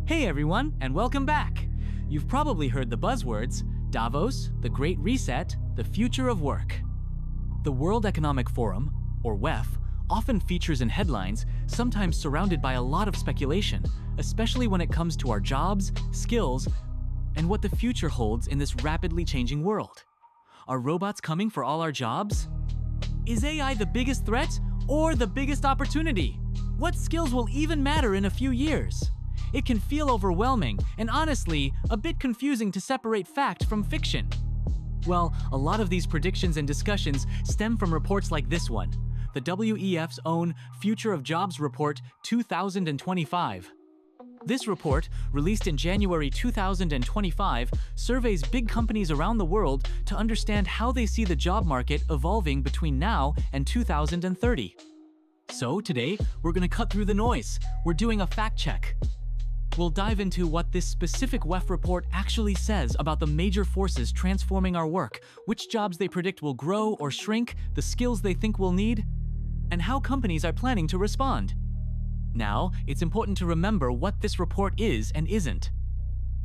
Hey everyone, and welcome back! You've probably heard the buzzwords Davos, the Great Reset, the future of work. The World Economic Forum, or WEF, often features in headlines, sometimes surrounded by a lot of speculation, especially when it comes to our jobs, skills, and what the future holds in this rapidly changing world. Are robots coming for all our jobs? Is AI the biggest threat or the biggest opportunity? What skills will even matter in a few years? It can feel overwhelming and honestly, a bit confusing to separate fact from fiction. Well, a lot of these predictions and discussions stem from reports like this one, the WEF's own Future of Jobs Report 2025. This report, released in January 2025, surveys big companies around the world to understand how they see the job market evolving between now and 2030. So today, we're going to cut through the noise. We're doing a fact check. We'll dive into what this specific WEF report actually says about the major forces transforming our work, which jobs they predict will grow or shrink, the skills they think we'll need, and how companies are planning to respond. Now, it's important to remember what this report is and isn't.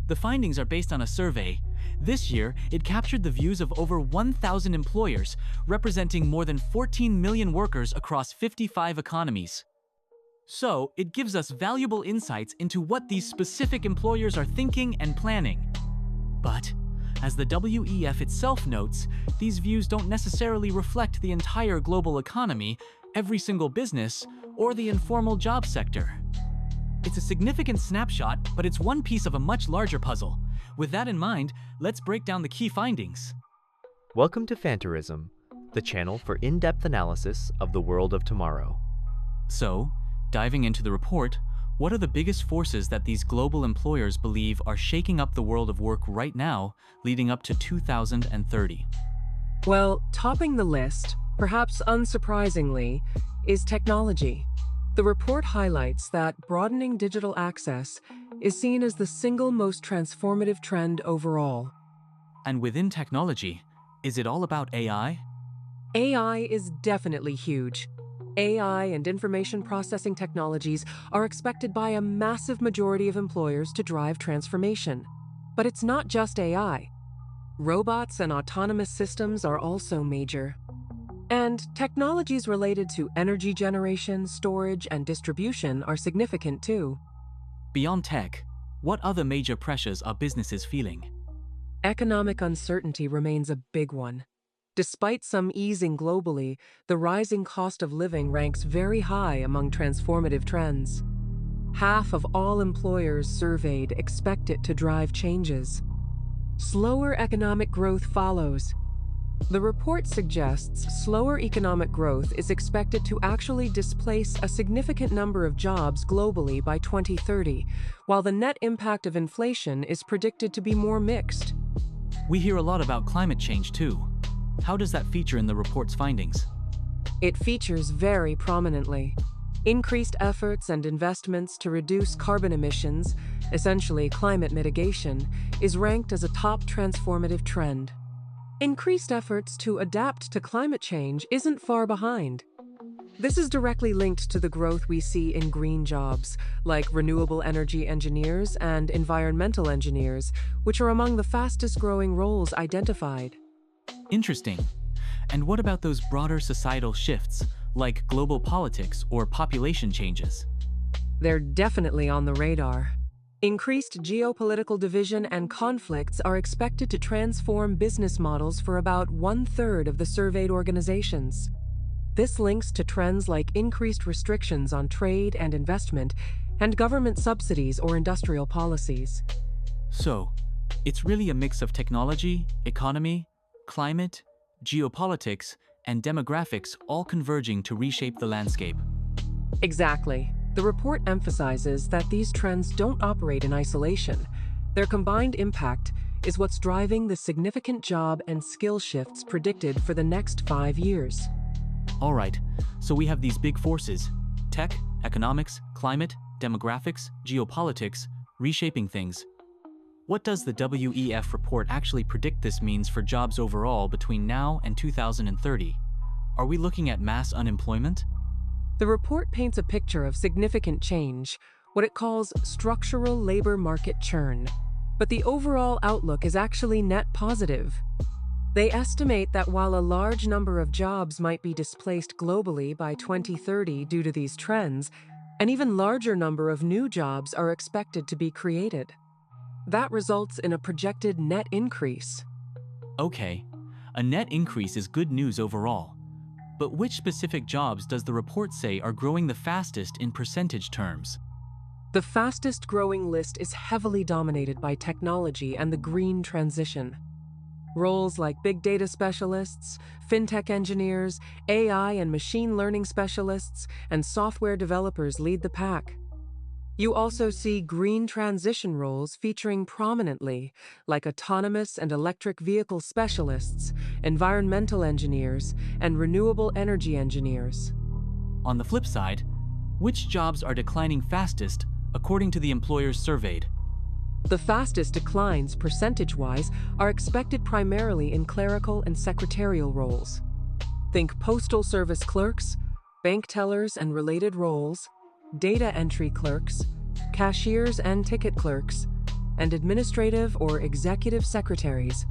The findings are based on a survey. This year, it captured the views of over 1,000 employers, representing more than 14 million workers across 55 economies. So, it gives us valuable insights into what these specific employers are thinking and planning. But, as the WEF itself notes, these views don't necessarily reflect the entire global economy, every single business, or the informal job sector. It's a significant snapshot, but it's one piece of a much larger puzzle. With that in mind, let's break down the key findings. Welcome to Fantarism, the channel for in-depth analysis of the world of tomorrow. So, diving into the report, what are the biggest forces that these global employers believe are shaking up the world of work right now, leading up to 2030? Well, topping the list, perhaps unsurprisingly, is technology. The report highlights that broadening digital access is seen as the single most transformative trend overall. And within technology, is it all about AI? AI is definitely huge. AI and information processing technologies are expected by a massive majority of employers to drive transformation. But it's not just AI. Robots and autonomous systems are also major. And technologies related to energy generation, storage, and distribution are significant too. Beyond tech, what other major pressures are businesses feeling? Economic uncertainty remains a big one. Despite some easing globally, the rising cost of living ranks very high among transformative trends. Half of all employers surveyed expect it to drive changes. Slower economic growth follows. The report suggests slower economic growth is expected to actually displace a significant number of jobs globally by 2030, while the net impact of inflation is predicted to be more mixed. We hear a lot about climate change too. How does that feature in the report's findings? It features very prominently. Increased efforts and investments to reduce carbon emissions, essentially climate mitigation, is ranked as a top transformative trend. Increased efforts to adapt to climate change isn't far behind. This is directly linked to the growth we see in green jobs, like renewable energy engineers and environmental engineers, which are among the fastest-growing roles identified. Interesting. And what about those broader societal shifts, like global politics or population changes? They're definitely on the radar. Increased geopolitical division and conflicts are expected to transform business models for about 1/3 of the surveyed organizations. This links to trends like increased restrictions on trade and investment, and government subsidies or industrial policies. So, it's really a mix of technology, economy, climate, geopolitics, and demographics all converging to reshape the landscape. Exactly. The report emphasizes that these trends don't operate in isolation. Their combined impact is what's driving the significant job and skill shifts predicted for the next 5 years. All right, so we have these big forces: tech, economics, climate, demographics, geopolitics, reshaping things. What does the WEF report actually predict this means for jobs overall between now and 2030? Are we looking at mass unemployment? The report paints a picture of significant change, what it calls structural labor market churn. But the overall outlook is actually net positive. They estimate that while a large number of jobs might be displaced globally by 2030 due to these trends, an even larger number of new jobs are expected to be created. That results in a projected net increase. Okay, a net increase is good news overall. But which specific jobs does the report say are growing the fastest in percentage terms? The fastest growing list is heavily dominated by technology and the green transition. Roles like big data specialists, fintech engineers, AI and machine learning specialists, and software developers lead the pack. You also see green transition roles featuring prominently, like autonomous and electric vehicle specialists, environmental engineers, and renewable energy engineers. On the flip side, which jobs are declining fastest according to the employers surveyed? The fastest declines, percentage-wise, are expected primarily in clerical and secretarial roles. Think postal service clerks, bank tellers and related roles, data entry clerks, cashiers and ticket clerks, and administrative or executive secretaries.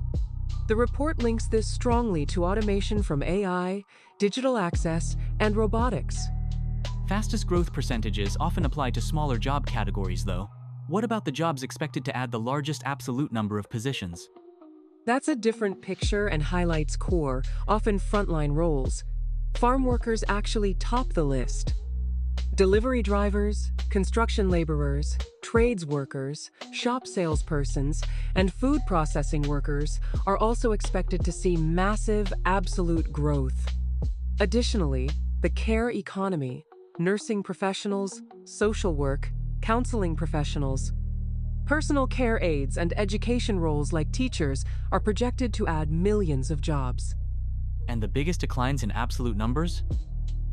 The report links this strongly to automation from AI, digital access, and robotics. Fastest growth percentages often apply to smaller job categories, though. What about the jobs expected to add the largest absolute number of positions? That's a different picture and highlights core, often frontline roles. Farm workers actually top the list. Delivery drivers, construction laborers, trades workers, shop salespersons, and food processing workers are also expected to see massive absolute growth. Additionally, the care economy, nursing professionals, social work, counseling professionals, personal care aides, and education roles like teachers are projected to add millions of jobs. And the biggest declines in absolute numbers?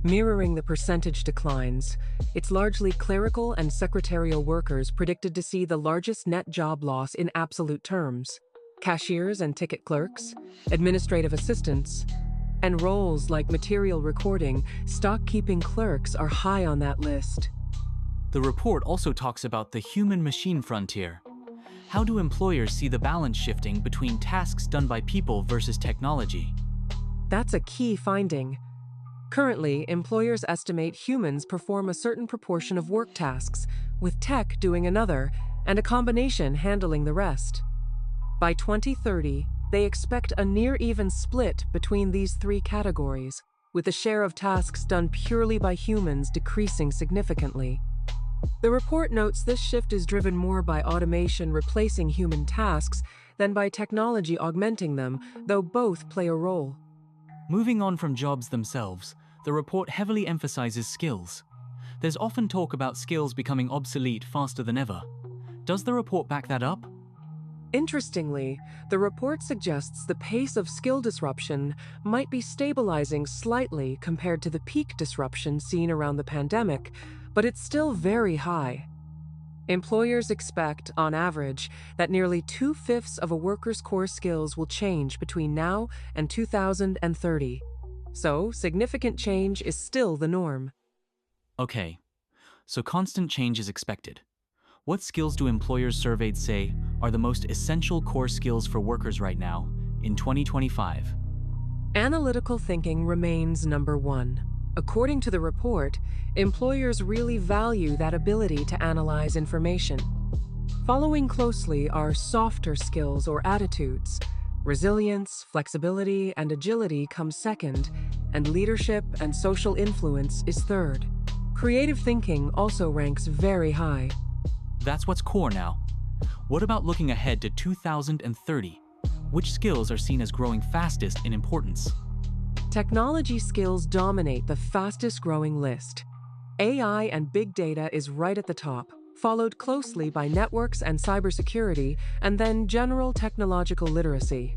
Mirroring the percentage declines, it's largely clerical and secretarial workers predicted to see the largest net job loss in absolute terms. Cashiers and ticket clerks, administrative assistants, and roles like material recording, stock-keeping clerks are high on that list. The report also talks about the human-machine frontier. How do employers see the balance shifting between tasks done by people versus technology? That's a key finding. Currently, employers estimate humans perform a certain proportion of work tasks, with tech doing another, and a combination handling the rest. By 2030, they expect a near-even split between these three categories, with the share of tasks done purely by humans decreasing significantly. The report notes this shift is driven more by automation replacing human tasks than by technology augmenting them, though both play a role. Moving on from jobs themselves, the report heavily emphasizes skills. There's often talk about skills becoming obsolete faster than ever. Does the report back that up? Interestingly, the report suggests the pace of skill disruption might be stabilizing slightly compared to the peak disruption seen around the pandemic, but it's still very high. Employers expect, on average, that nearly 2/5 of a worker's core skills will change between now and 2030. So, significant change is still the norm. Okay, so constant change is expected. What skills do employers surveyed say are the most essential core skills for workers right now, in 2025? Analytical thinking remains number one. According to the report, employers really value that ability to analyze information. Following closely are softer skills or attitudes. Resilience, flexibility, and agility come second, and leadership and social influence is third. Creative thinking also ranks very high. That's what's core now. What about looking ahead to 2030? Which skills are seen as growing fastest in importance? Technology skills dominate the fastest growing list. AI and big data is right at the top, followed closely by networks and cybersecurity, and then general technological literacy.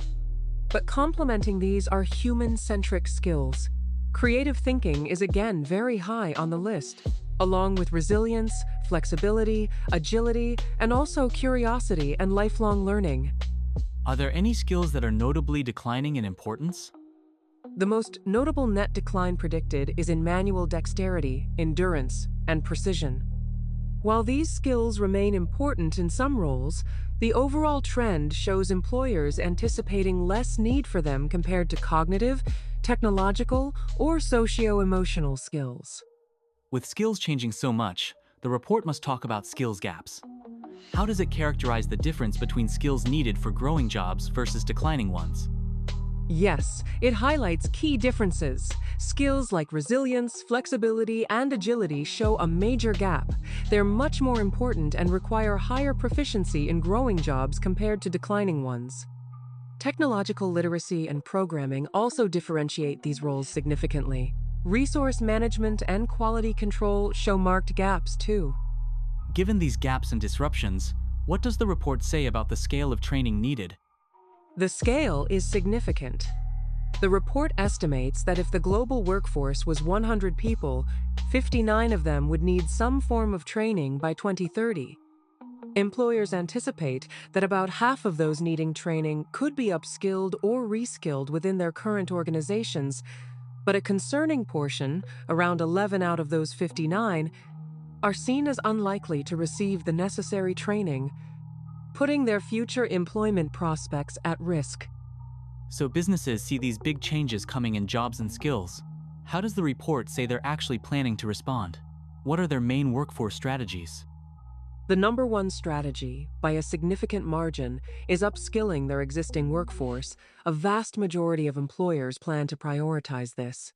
But complementing these are human-centric skills. Creative thinking is again very high on the list, along with resilience, flexibility, agility, and also curiosity and lifelong learning. Are there any skills that are notably declining in importance? The most notable net decline predicted is in manual dexterity, endurance, and precision. While these skills remain important in some roles, the overall trend shows employers anticipating less need for them compared to cognitive, technological, or socio-emotional skills. With skills changing so much, the report must talk about skills gaps. How does it characterize the difference between skills needed for growing jobs versus declining ones? Yes, it highlights key differences. Skills like resilience, flexibility, and agility show a major gap. They're much more important and require higher proficiency in growing jobs compared to declining ones. Technological literacy and programming also differentiate these roles significantly. Resource management and quality control show marked gaps too. Given these gaps and disruptions, what does the report say about the scale of training needed? The scale is significant. The report estimates that if the global workforce was 100 people, 59 of them would need some form of training by 2030. Employers anticipate that about half of those needing training could be upskilled or reskilled within their current organizations, but a concerning portion, around 11 out of those 59, are seen as unlikely to receive the necessary training, putting their future employment prospects at risk. So businesses see these big changes coming in jobs and skills. How does the report say they're actually planning to respond? What are their main workforce strategies? The number one strategy, by a significant margin, is upskilling their existing workforce. A vast majority of employers plan to prioritize this.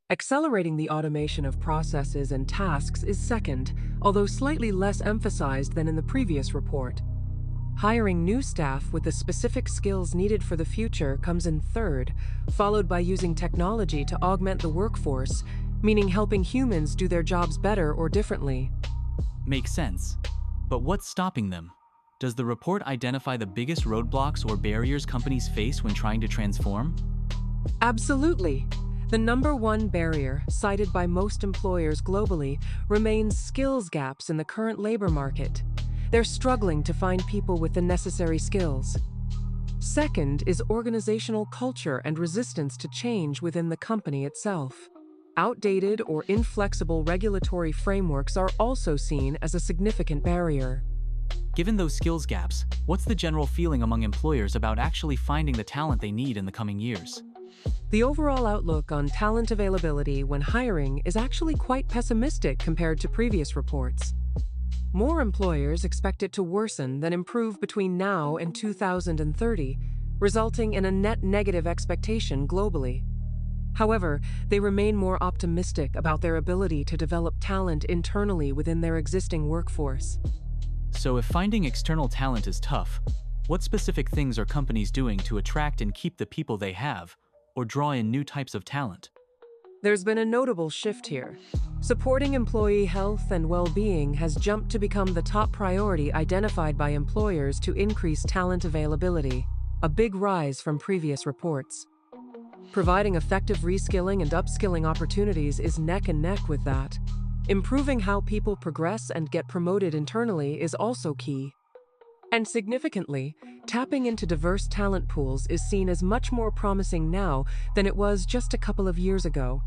Accelerating the automation of processes and tasks is second, although slightly less emphasized than in the previous report. Hiring new staff with the specific skills needed for the future comes in third, followed by using technology to augment the workforce, meaning helping humans do their jobs better or differently. Makes sense. But what's stopping them? Does the report identify the biggest roadblocks or barriers companies face when trying to transform? Absolutely. The number one barrier, cited by most employers globally, remains skills gaps in the current labor market. They're struggling to find people with the necessary skills. Second is organizational culture and resistance to change within the company itself. Outdated or inflexible regulatory frameworks are also seen as a significant barrier. Given those skills gaps, what's the general feeling among employers about actually finding the talent they need in the coming years? The overall outlook on talent availability when hiring is actually quite pessimistic compared to previous reports. More employers expect it to worsen than improve between now and 2030, resulting in a net negative expectation globally. However, they remain more optimistic about their ability to develop talent internally within their existing workforce. So if finding external talent is tough, what specific things are companies doing to attract and keep the people they have, or draw in new types of talent? There's been a notable shift here. Supporting employee health and well-being has jumped to become the top priority identified by employers to increase talent availability, a big rise from previous reports. Providing effective reskilling and upskilling opportunities is neck and neck with that. Improving how people progress and get promoted internally is also key. And significantly, tapping into diverse talent pools is seen as much more promising now than it was just a couple of years ago.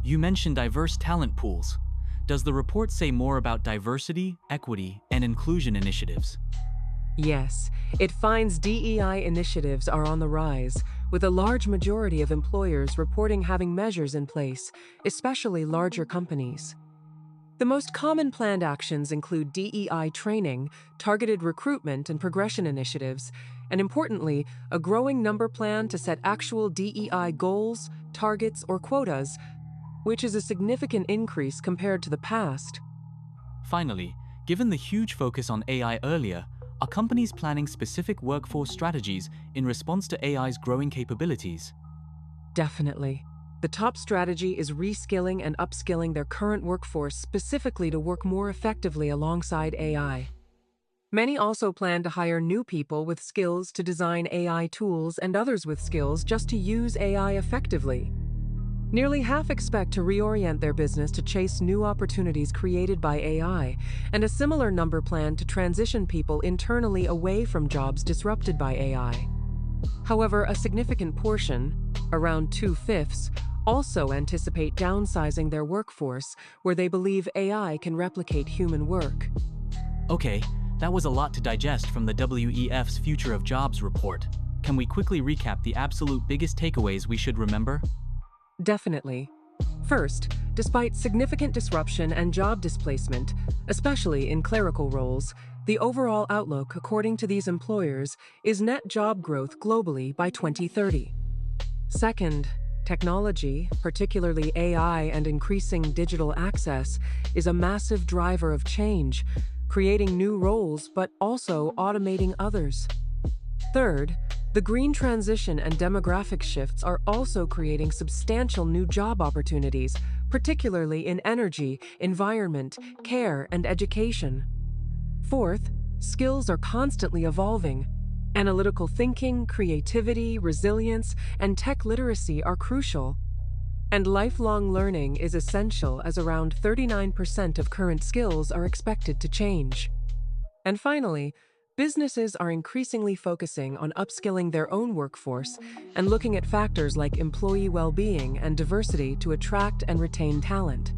You mentioned diverse talent pools. Does the report say more about diversity, equity, and inclusion initiatives? Yes, it finds DEI initiatives are on the rise, with a large majority of employers reporting having measures in place, especially larger companies. The most common planned actions include DEI training, targeted recruitment and progression initiatives, and importantly, a growing number plan to set actual DEI goals, targets, or quotas, which is a significant increase compared to the past. Finally, given the huge focus on AI earlier, are companies planning specific workforce strategies in response to AI's growing capabilities? Definitely. The top strategy is reskilling and upskilling their current workforce specifically to work more effectively alongside AI. Many also plan to hire new people with skills to design AI tools and others with skills just to use AI effectively. Nearly half expect to reorient their business to chase new opportunities created by AI, and a similar number plan to transition people internally away from jobs disrupted by AI. However, a significant portion, around 2/5, also anticipate downsizing their workforce where they believe AI can replicate human work. Okay, that was a lot to digest from the WEF's Future of Jobs report. Can we quickly recap the absolute biggest takeaways we should remember? Definitely. First, despite significant disruption and job displacement, especially in clerical roles, the overall outlook, according to these employers, is net job growth globally by 2030. Second, technology, particularly AI and increasing digital access, is a massive driver of change, creating new roles but also automating others. Third, the green transition and demographic shifts are also creating substantial new job opportunities, particularly in energy, environment, care, and education. Fourth, skills are constantly evolving. Analytical thinking, creativity, resilience, and tech literacy are crucial. And lifelong learning is essential as around 39% of current skills are expected to change. And finally, businesses are increasingly focusing on upskilling their own workforce and looking at factors like employee well-being and diversity to attract and retain talent.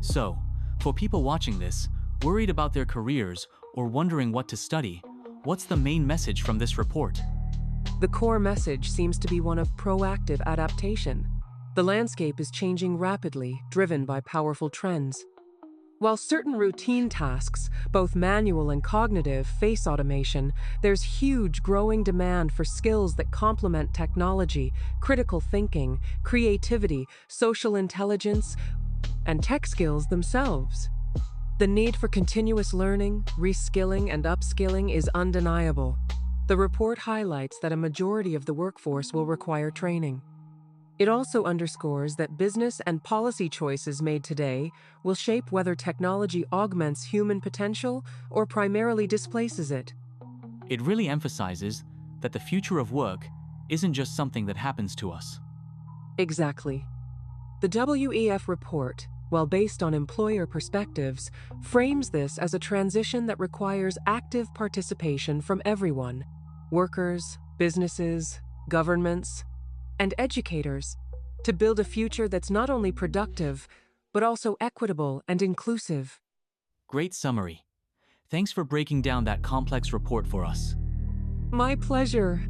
So, for people watching this, worried about their careers or wondering what to study, what's the main message from this report? The core message seems to be one of proactive adaptation. The landscape is changing rapidly, driven by powerful trends. While certain routine tasks, both manual and cognitive, face automation, there's huge growing demand for skills that complement technology, critical thinking, creativity, social intelligence, and tech skills themselves. The need for continuous learning, reskilling, and upskilling is undeniable. The report highlights that a majority of the workforce will require training. It also underscores that business and policy choices made today will shape whether technology augments human potential or primarily displaces it. It really emphasizes that the future of work isn't just something that happens to us. Exactly. The WEF report, while based on employer perspectives, frames this as a transition that requires active participation from everyone: workers, businesses, governments, and educators, to build a future that's not only productive, but also equitable and inclusive. Great summary. Thanks for breaking down that complex report for us. My pleasure.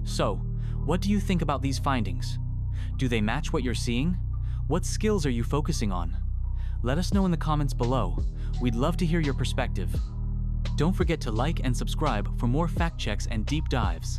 So, what do you think about these findings? Do they match what you're seeing? What skills are you focusing on? Let us know in the comments below. We'd love to hear your perspective. Don't forget to like and subscribe for more fact checks and deep dives.